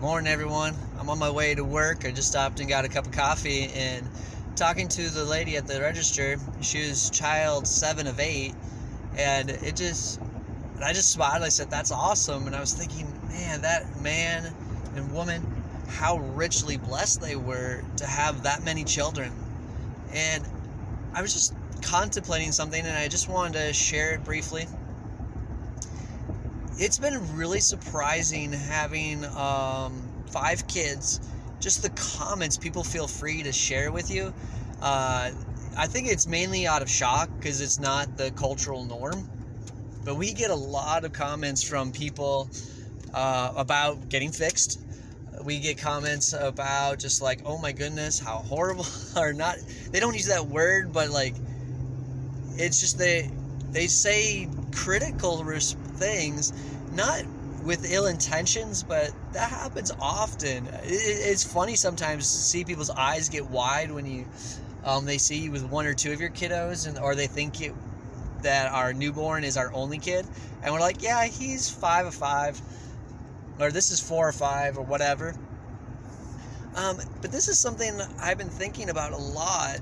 Morning, everyone. I'm on my way to work. I just stopped and got a cup of coffee, and talking to the lady at the register, she was child 7 of 8, and I just smiled. I said, "That's awesome." And I was thinking, man, that man and woman, how richly blessed they were to have that many children. And I was just contemplating something, and I just wanted to share it briefly. It's been really surprising having 5 kids. Just the comments people feel free to share with you. I think it's mainly out of shock because it's not the cultural norm. But we get a lot of comments from people about getting fixed. We get comments about just like, oh my goodness, how horrible, or not. They don't use that word, but like, it's just they say critical things, not with ill intentions, but that happens often. It's funny sometimes to see people's eyes get wide when they see you with 1 or 2 of your kiddos, or they think that our newborn is our only kid, and we're like, yeah, he's 5 of 5, or this is 4 or 5, or whatever. But this is something I've been thinking about a lot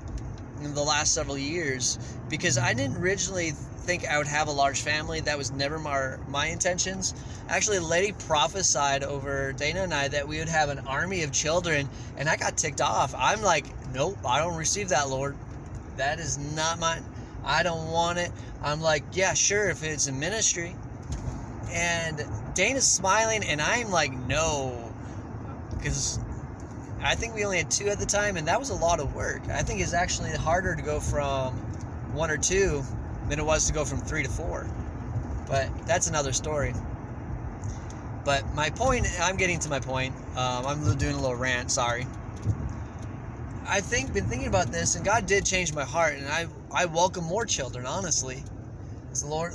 in the last several years, because I didn't originally think I would have a large family. That was never my intentions. Actually, a lady prophesied over Dana and I that we would have an army of children, and I got ticked off. I'm like, nope, I don't receive that, Lord. That is not mine. I don't want it. I'm like, yeah, sure, if it's a ministry. And Dana's smiling, and I'm like, no, because I think we only had 2 at the time, and that was a lot of work. I think it's actually harder to go from 1 or 2 than it was to go from 3 to 4. But that's another story. But my point, I'm getting to my point. I'm doing a little rant, sorry. I've been thinking about this, and God did change my heart, and I welcome more children, honestly. As the Lord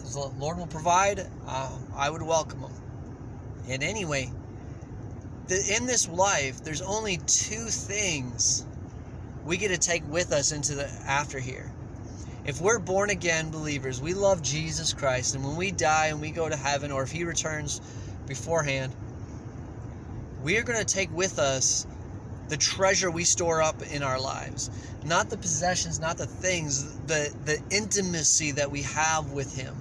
will provide, I would welcome them. And anyway, in this life, there's only 2 things we get to take with us into the after here. If we're born again believers, we love Jesus Christ, and when we die and we go to heaven, or if He returns beforehand, we are going to take with us the treasure we store up in our lives. Not the possessions, not the things, the intimacy that we have with Him.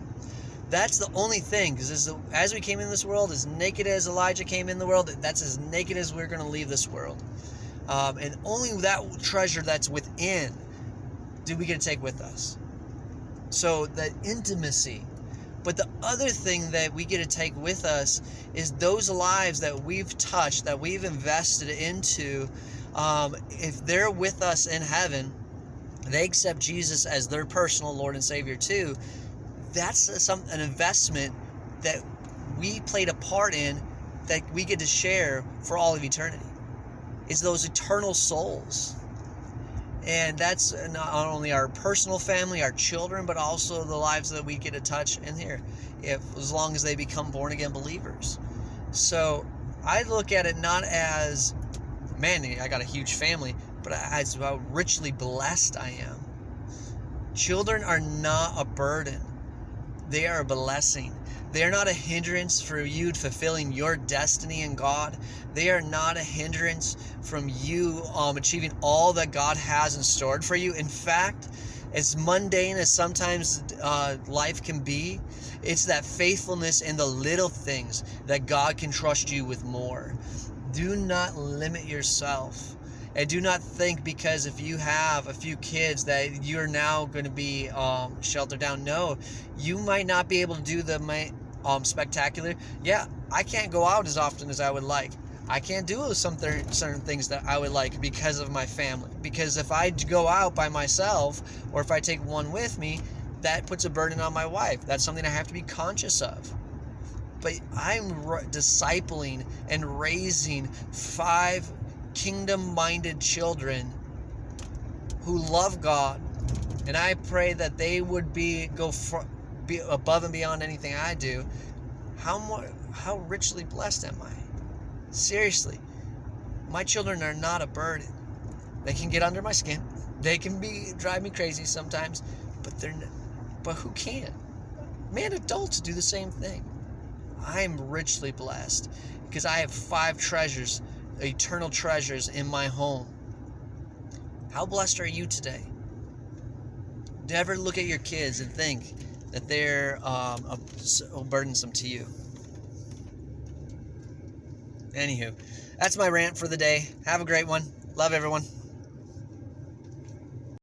That's the only thing, because as we came in this world, as naked as Elijah came in the world, that's as naked as we're going to leave this world. And only that treasure that's within do we get to take with us. So that intimacy. But the other thing that we get to take with us is those lives that we've touched, that we've invested into. If they're with us in heaven, they accept Jesus as their personal Lord and Savior too. That's an investment that we played a part in, that we get to share for all of eternity. Is those eternal souls. And that's not only our personal family, our children, but also the lives that we get to touch in here, as long as they become born again believers. So I look at it not as, man, I got a huge family, but as how richly blessed I am. Children are not a burden. They are a blessing. They are not a hindrance for you fulfilling your destiny in God. They are not a hindrance from you achieving all that God has in store for you. In fact, as mundane as sometimes life can be, it's that faithfulness in the little things that God can trust you with more. Do not limit yourself. And do not think because if you have a few kids that you're now going to be sheltered down. No, you might not be able to do the spectacular. Yeah, I can't go out as often as I would like. I can't do certain things that I would like because of my family. Because if I go out by myself, or if I take one with me, that puts a burden on my wife. That's something I have to be conscious of. But I'm discipling and raising 5 kingdom-minded children who love God, and I pray that they would be above and beyond anything I do. How richly blessed am I? Seriously, my children are not a burden. They can get under my skin. They can drive me crazy sometimes, but who can? Man, adults do the same thing. I am richly blessed because I have 5 treasures, eternal treasures in my home. How blessed are you today? Never look at your kids and think that they're so burdensome to you. Anywho, that's my rant for the day. Have a great one. Love everyone.